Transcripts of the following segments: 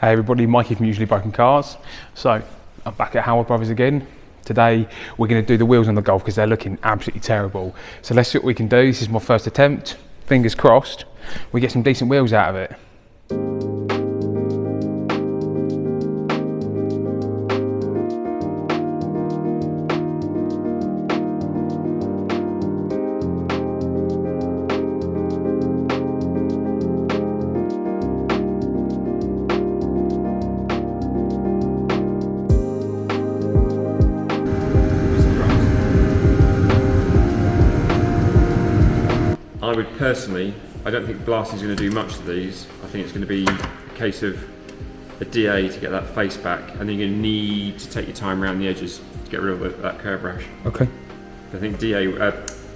Hey everybody, Mikey from Usually Broken Cars. So, I'm back at Howard Brothers again. Today, we're going to do the wheels on the Golf because they're looking absolutely terrible. So let's see what we can do. This is my first attempt. Fingers crossed, we get some decent wheels out of it. I would personally, I don't think blasting is going to do much to these. I think it's going to be a case of a DA to get that face back, and then you're going to need to take your time around the edges to get rid of that curb rash. Okay. I think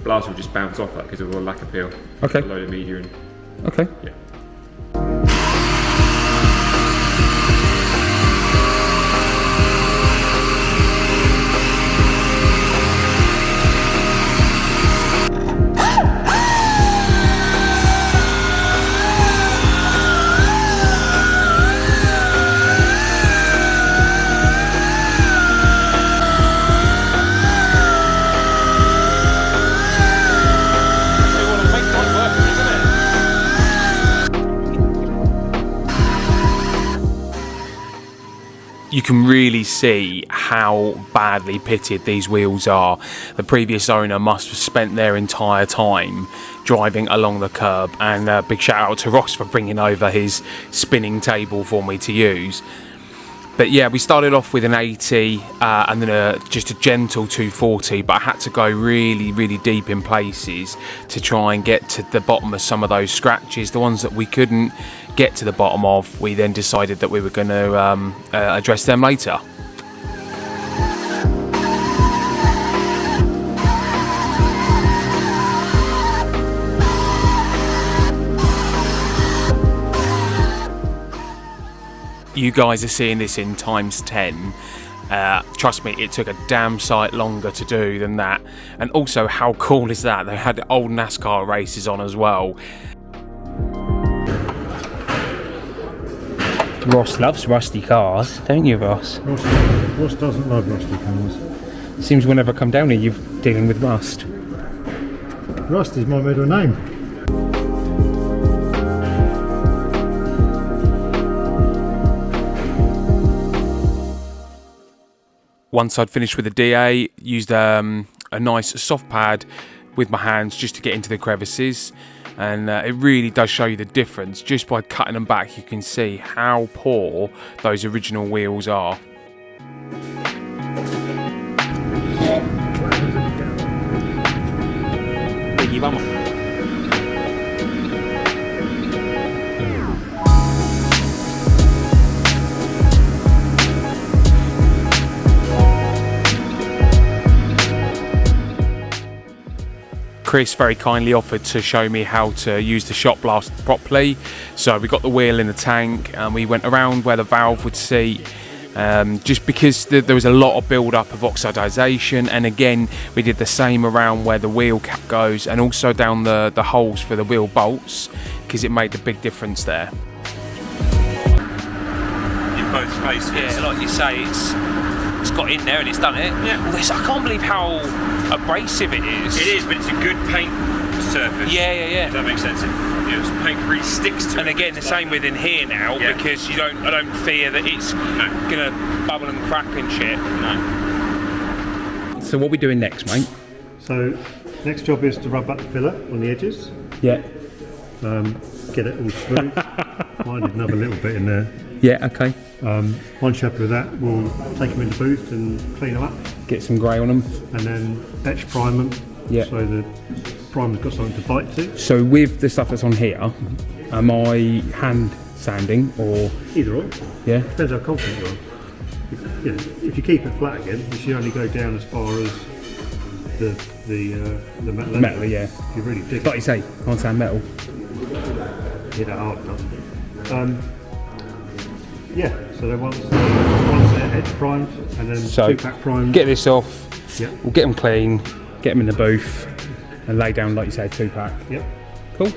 blast will just bounce off that because of the lack of peel. Okay. A load of media and. Okay. Yeah. You can really see how badly pitted these wheels are. The previous owner must have spent their entire time driving along the curb, and a big shout out to Ross for bringing over his spinning table for me to use. But yeah, we started off with an 80 and then just a gentle 240, but I had to go really deep in places to try and get to the bottom of some of those scratches. The ones that we couldn't get to the bottom of, we then decided that we were going to address them later. You guys are seeing this in times 10. Trust me, it took a damn sight longer to do than that. And also, how cool is that? They had old NASCAR races on as well. Ross loves rusty cars, don't you, Ross? Ross doesn't love rusty cars. Seems whenever I come down here, you're dealing with rust. Rust is my middle name. Once I'd finished with the DA, used a nice soft pad with my hands just to get into the crevices, and it really does show you the difference. Just by cutting them back, you can see how poor those original wheels are. Chris very kindly offered to show me how to use the shot blast properly. So we got the wheel in the tank and we went around where the valve would seat, just because there was a lot of build up of oxidization, and again we did the same around where the wheel cap goes and also down the holes for the wheel bolts, because it made a big difference there. In both places. Yeah, like you say, it's got in there and it's done it. Yeah. Well, I can't believe how abrasive it is. It is, but it's a good paint surface. Yeah. Does that make sense? Paint really sticks to it. And again, the same within here now, because I don't fear that it's gonna bubble and crack and shit. No. So what are we doing next, mate? So next job is to rub back the filler on the edges. Yeah. Get it all smooth. Might need another little bit in there. Yeah, okay. Once you're happy with that, we'll take them in the booth and clean them up. Get some grey on them. And then etch prime them. Yeah. So the primer's got something to bite to. So with the stuff that's on here, am I hand sanding or? Either or. Yeah. Depends how confident you are. If you keep it flat again, you should only go down as far as the metal. Metal, yeah. If you really dig. Like you say, can't sand metal. Yeah, that hard enough. Yeah, so then once they're edge primed and then two-pack primed. Get this off, yep. We'll get them clean, get them in the booth and lay down, like you say, two-pack. Yep. Cool.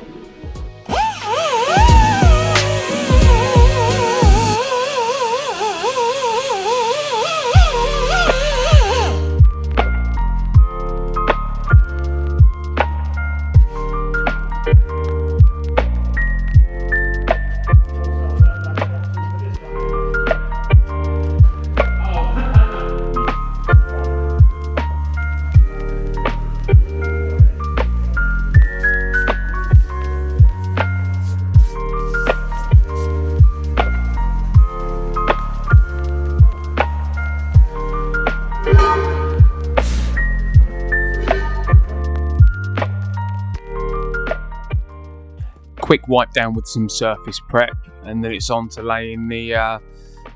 quick wipe down with some surface prep, and then it's on to laying the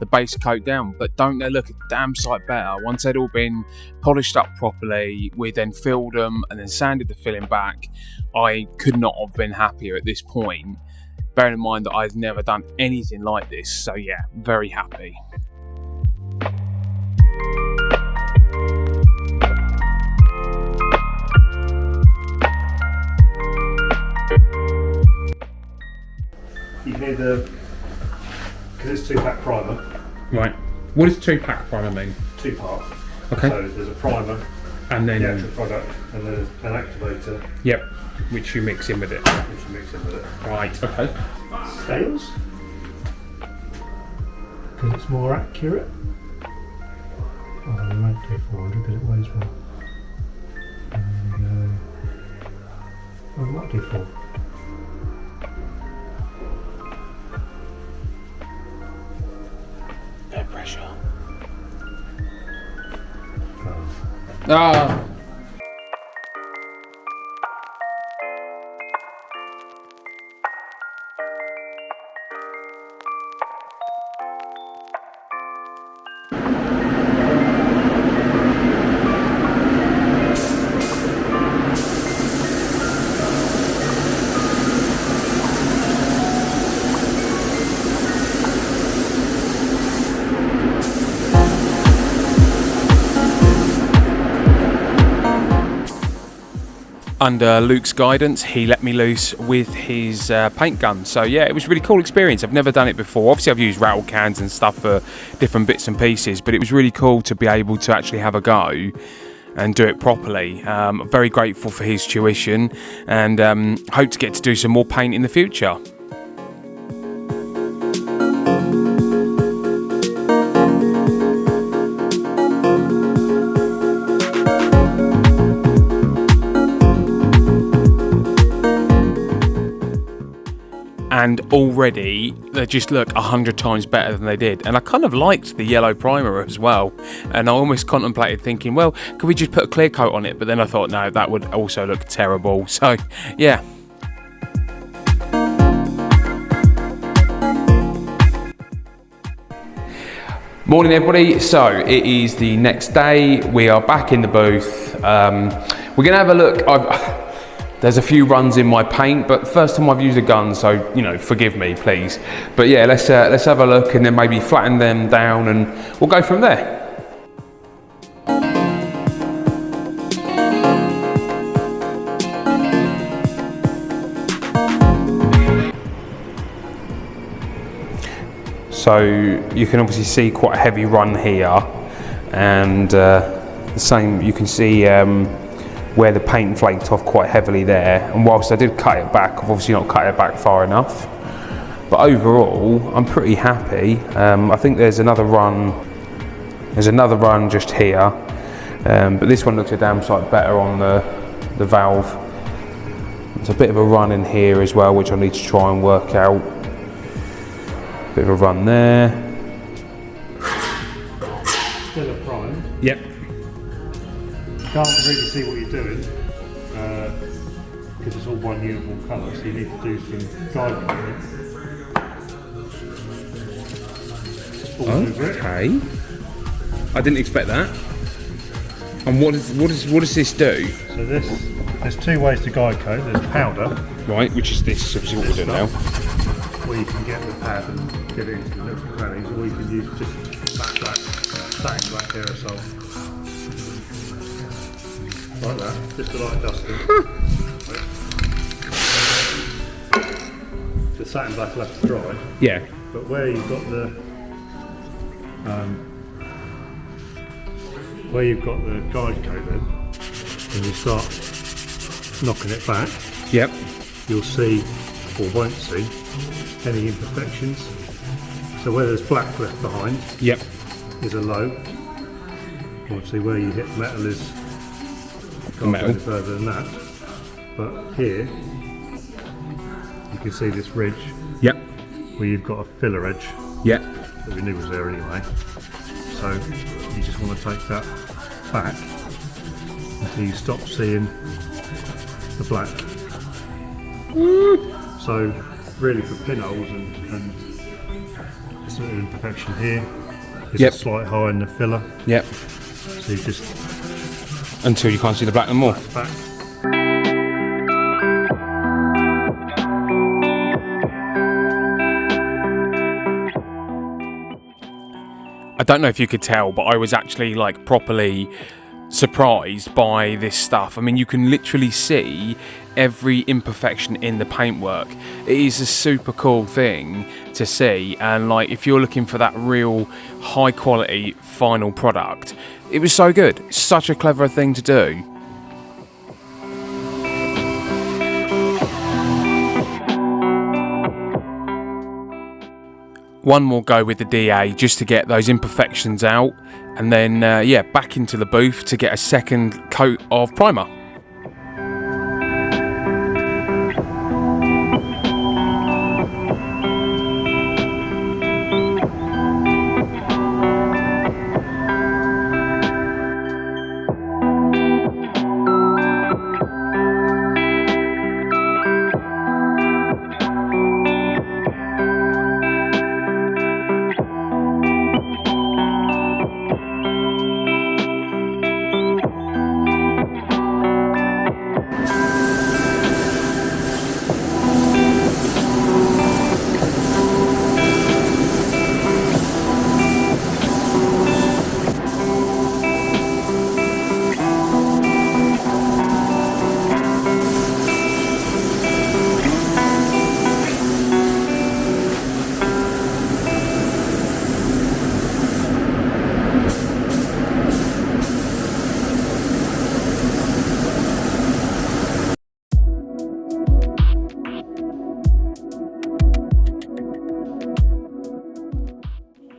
base coat down. But don't they look a damn sight better? Once they'd all been polished up properly, we then filled them and then sanded the filling back. I could not have been happier at this point, bearing in mind that I've never done anything like this. So yeah, very happy. You hear because it's 2-pack primer. Right. What does 2-pack primer mean? 2 parts. Okay. So there's a primer, And then the actual product, and there's an activator. Yep. Which you mix in with it. Which you mix in with it. Right. Okay. Scales. Because it's more accurate. Oh, we won't do 400 because it weighs more. There we go. Oh, we might do 4. No pressure. Ah. Under Luke's guidance, he let me loose with his paint gun. So yeah, it was a really cool experience. I've never done it before. Obviously I've used rattle cans and stuff for different bits and pieces, but it was really cool to be able to actually have a go and do it properly. Very grateful for his tuition, and hope to get to do some more paint in the future. And already they just look 100 times better than they did, and I kind of liked the yellow primer as well, and I almost contemplated thinking, well, could we just put a clear coat on it, but then I thought no, that would also look terrible. So yeah. Morning everybody, so it is the next day, we are back in the booth. We're gonna have a look. There's a few runs in my paint, but first time I've used a gun, so you know, forgive me, please. But yeah, let's have a look and then maybe flatten them down, and we'll go from there. So you can obviously see quite a heavy run here, and the same you can see. Where the paint flaked off quite heavily there, and whilst I did cut it back, I've obviously not cut it back far enough, but overall I'm pretty happy. I think there's another run just here, but this one looks a damn sight better on the valve. There's a bit of a run in here as well, which I need to try and work out. Bit of a run there. Still a prime. Yep. Can't really see what you're doing because it's all one uniform colour, so you need to do some guiding on it. Okay. I didn't expect that. And what does this do? So there's 2 ways to guide code. There's powder, Right, which is this, obviously what we're doing now. where you can get the pad and get it into the little crannies, or you can use just satin black aerosol. Like that, just a light dusting. The satin black will have to dry, Yeah. but where you've got the guide coat in, when you start knocking it back, Yep. you'll see, or won't see, any imperfections. So where there's black left behind Yep. is a low. Obviously where you hit metal is The metal. any further than that. But here you can see this ridge Yep. where you've got a filler edge Yep. that we knew was there anyway. So you just want to take that back until you stop seeing the black. So really for pinholes and there's an imperfection here. There's Yep. a slight high in the filler. Yep. So you just Until you can't see the black no more. back. I don't know if you could tell, but I was actually like properly surprised by this stuff. I mean, you can literally see every imperfection in the paintwork. It is a super cool thing to see, and like if you're looking for that real high quality final product, it was so good. Such a clever thing to do. One more go with the DA just to get those imperfections out, and then yeah, back into the booth to get a second coat of primer.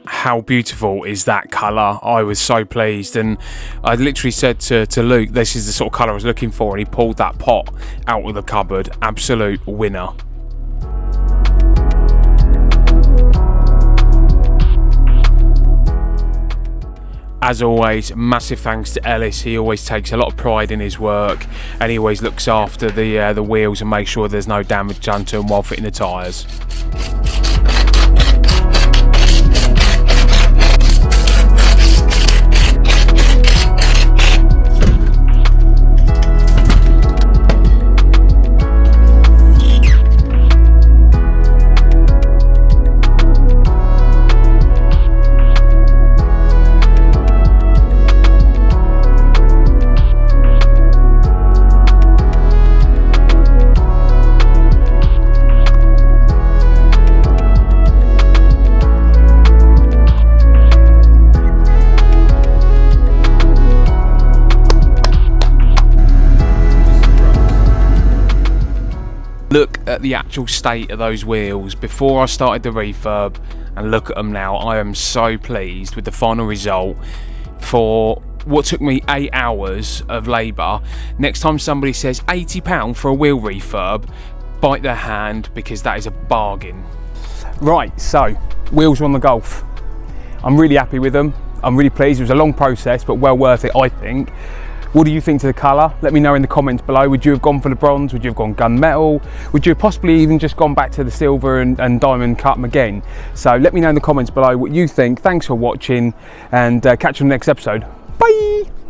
How beautiful is that colour? I was so pleased, and I literally said to Luke, this is the sort of colour I was looking for, and he pulled that pot out of the cupboard. Absolute winner. As always, massive thanks to Ellis. He always takes a lot of pride in his work, and he always looks after the wheels and makes sure there's no damage done to them while fitting the tyres. Look at the actual state of those wheels before I started the refurb, and look at them now. I am so pleased with the final result for what took me 8 hours of labour. Next time somebody says £80 for a wheel refurb, bite their hand, because that is a bargain. Right, so wheels are on the Golf. I'm really happy with them. I'm really pleased. It was a long process, but well worth it, I think. What do you think to the colour? Let me know in the comments below. Would you have gone for the bronze? Would you have gone gunmetal? Would you have possibly even just gone back to the silver and diamond cut them again? So let me know in the comments below what you think. Thanks for watching, and catch you on the next episode. Bye!